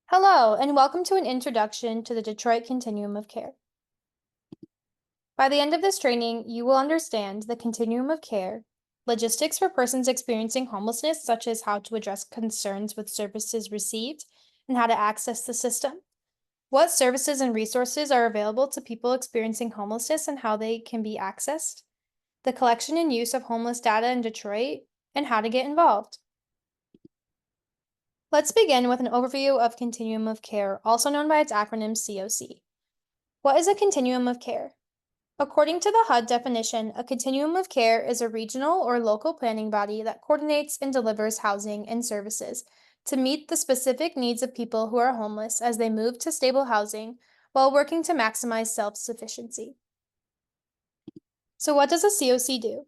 Hello, and welcome to an introduction to the Detroit Continuum of Care. By the end of this training, you will understand the continuum of care, logistics for persons experiencing homelessness, such as how to address concerns with services received and how to access the system, what services and resources are available to people experiencing homelessness and how they can be accessed, the collection and use of homeless data in Detroit, and how to get involved. Let's begin with an overview of continuum of care, also known by its acronym CoC. What is a continuum of care? According to the HUD definition, a continuum of care is a regional or local planning body that coordinates and delivers housing and services to meet the specific needs of people who are homeless as they move to stable housing while working to maximize self-sufficiency. So what does a CoC do?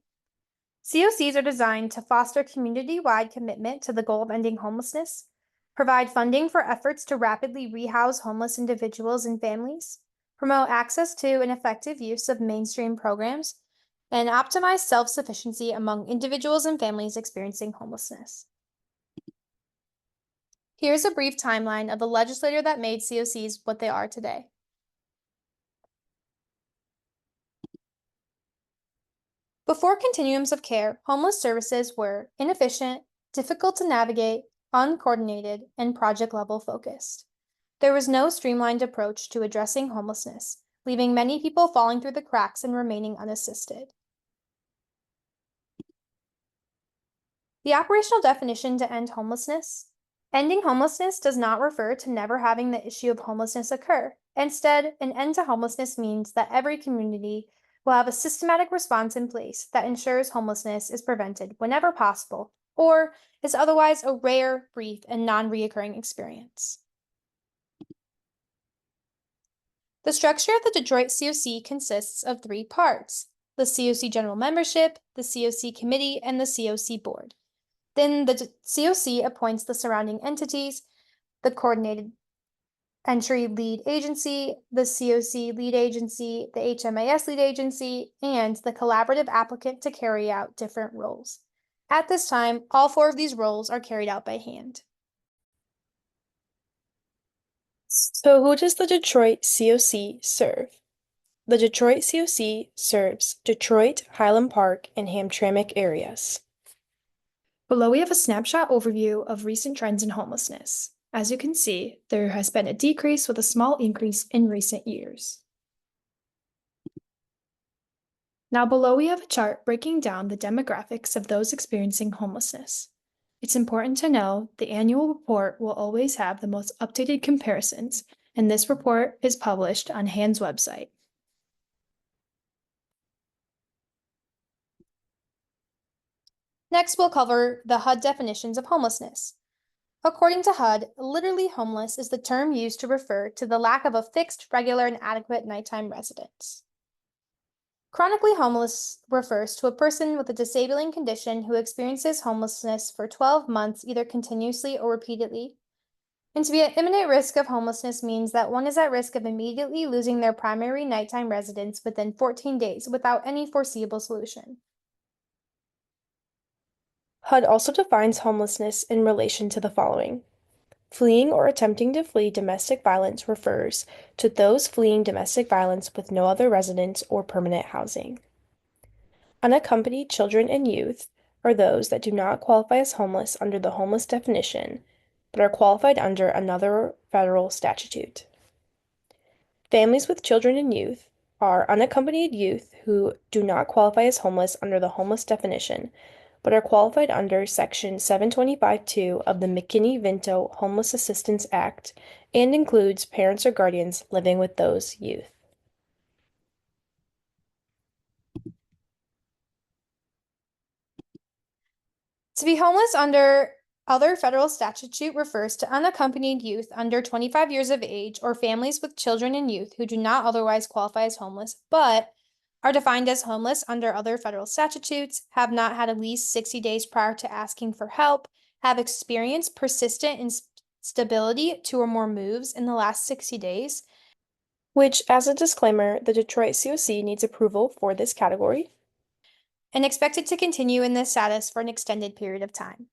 CoCs are designed to foster community-wide commitment to the goal of ending homelessness, provide funding for efforts to rapidly rehouse homeless individuals and families, promote access to and effective use of mainstream programs, and optimize self-sufficiency among individuals and families experiencing homelessness. Here's a brief timeline of the legislator that made CoCs what they are today. Before continuums of care, homeless services were inefficient, difficult to navigate, uncoordinated, and project-level focused. There was no streamlined approach to addressing homelessness, leaving many people falling through the cracks and remaining unassisted. The operational definition to end homelessness. Ending homelessness does not refer to never having the issue of homelessness occur. Instead, an end to homelessness means that every community will have a systematic response in place that ensures homelessness is prevented whenever possible, or is otherwise a rare, brief, and non-reoccurring experience. The structure of the Detroit CoC consists of three parts: the CoC General Membership, the CoC Committee, and the CoC Board. Then the CoC appoints the surrounding entities, the Coordinated Entry Lead Agency, the CoC Lead Agency, the HMAS Lead Agency, and the collaborative applicant to carry out different roles. At this time, all four of these roles are carried out by hand. So who does the Detroit CoC serve? The Detroit CoC serves Detroit, Highland Park, and Hamtramck areas. Below we have a snapshot overview of recent trends in homelessness. As you can see, there has been a decrease with a small increase in recent years. Now below we have a chart breaking down the demographics of those experiencing homelessness. It's important to know the annual report will always have the most updated comparisons, and this report is published on HAND's website. Next, we'll cover the HUD definitions of homelessness. According to HUD, literally homeless is the term used to refer to the lack of a fixed, regular, and adequate nighttime residence. Chronically homeless refers to a person with a disabling condition who experiences homelessness for 12 months, either continuously or repeatedly. And to be at imminent risk of homelessness means that one is at risk of immediately losing their primary nighttime residence within 14 days without any foreseeable solution. HUD also defines homelessness in relation to the following. Fleeing or attempting to flee domestic violence refers to those fleeing domestic violence with no other residence or permanent housing. Unaccompanied children and youth are those that do not qualify as homeless under the homeless definition, but are qualified under another federal statute. Families with children and youth are unaccompanied youth who do not qualify as homeless under the homeless definition, but are qualified under Section 725(2) of the McKinney-Vento Homeless Assistance Act and includes parents or guardians living with those youth. To be homeless under other federal statute refers to unaccompanied youth under 25 years of age or families with children and youth who do not otherwise qualify as homeless, but are defined as homeless under other federal statutes, have not had at least 60 days prior to asking for help, have experienced persistent instability 2 or more moves in the last 60 days, Which, as a disclaimer, the Detroit CoC needs approval for this category. and expected to continue in this status for an extended period of time.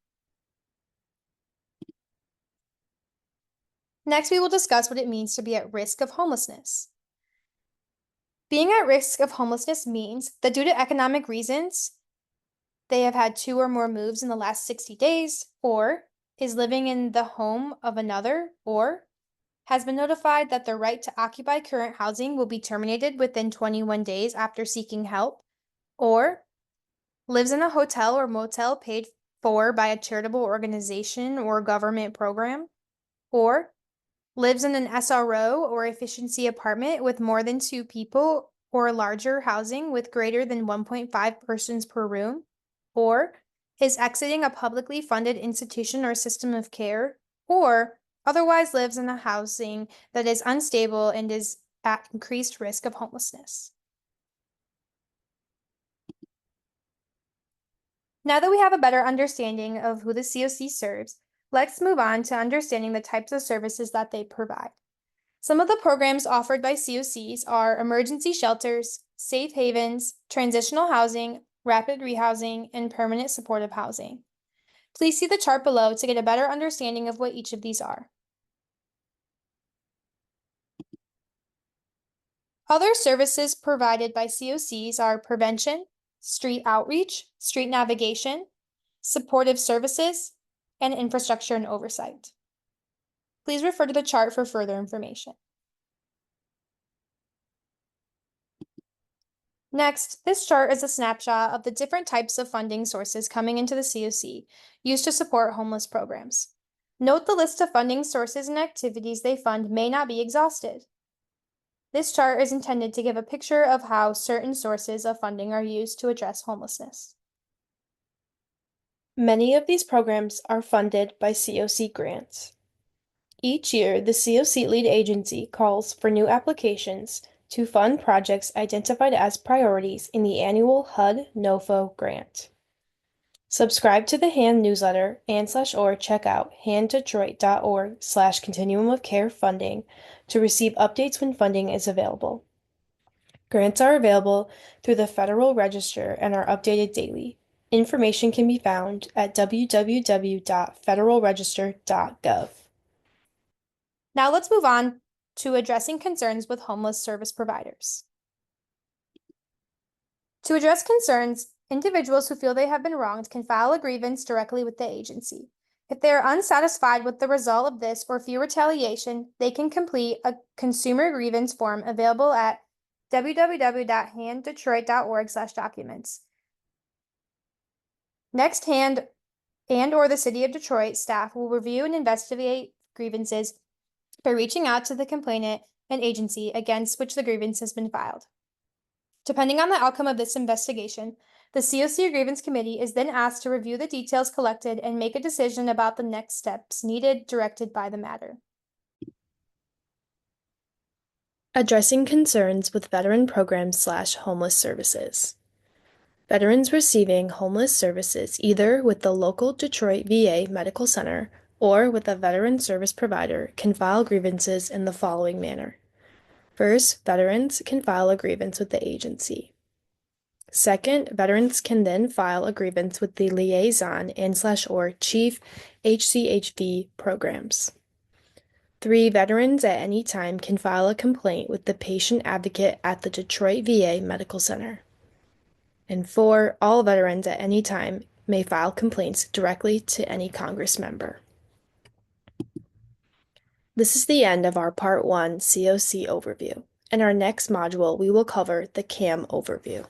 Next, we will discuss what it means to be at risk of homelessness. Being at risk of homelessness means that due to economic reasons, they have had 2 or more moves in the last 60 days, or is living in the home of another, or has been notified that their right to occupy current housing will be terminated within 21 days after seeking help, or lives in a hotel or motel paid for by a charitable organization or government program, or lives in an SRO or efficiency apartment with more than 2 people or larger housing with greater than 1.5 persons per room, or is exiting a publicly funded institution or system of care, or otherwise lives in a housing that is unstable and is at increased risk of homelessness. Now that we have a better understanding of who the CoC serves, let's move on to understanding the types of services that they provide. Some of the programs offered by CoCs are emergency shelters, safe havens, transitional housing, rapid rehousing, and permanent supportive housing. Please see the chart below to get a better understanding of what each of these are. Other services provided by CoCs are prevention, street outreach, street navigation, supportive services, and infrastructure and oversight. Please refer to the chart for further information. Next, this chart is a snapshot of the different types of funding sources coming into the CoC used to support homeless programs. Note the list of funding sources and activities they fund may not be exhausted. This chart is intended to give a picture of how certain sources of funding are used to address homelessness. Many of these programs are funded by CoC grants. Each year, the CoC lead agency calls for new applications to fund projects identified as priorities in the annual HUD-NOFO grant. Subscribe to the HAND newsletter and/or check out handdetroit.org/continuum of care funding to receive updates when funding is available. Grants are available through the Federal Register and are updated daily. Information can be found at www.federalregister.gov. Now let's move on to addressing concerns with homeless service providers. To address concerns, individuals who feel they have been wronged can file a grievance directly with the agency. If they are unsatisfied with the result of this or fear retaliation, they can complete a consumer grievance form available at www.handdetroit.org/documents. Next, Hand and/or the City of Detroit staff will review and investigate grievances by reaching out to the complainant and agency against which the grievance has been filed. Depending on the outcome of this investigation, the CoC Grievance Committee is then asked to review the details collected and make a decision about the next steps needed directed by the matter. Addressing concerns with veteran programs/homeless services. Veterans receiving homeless services either with the local Detroit VA Medical Center or with a veteran service provider can file grievances in the following manner. First, veterans can file a grievance with the agency. Second, veterans can then file a grievance with the liaison and/or chief HCHV programs. 3, veterans at any time can file a complaint with the patient advocate at the Detroit VA Medical Center. And 4, all veterans at any time may file complaints directly to any Congress member. This is the end of our Part 1 CoC overview. In our next module, we will cover the CAM overview.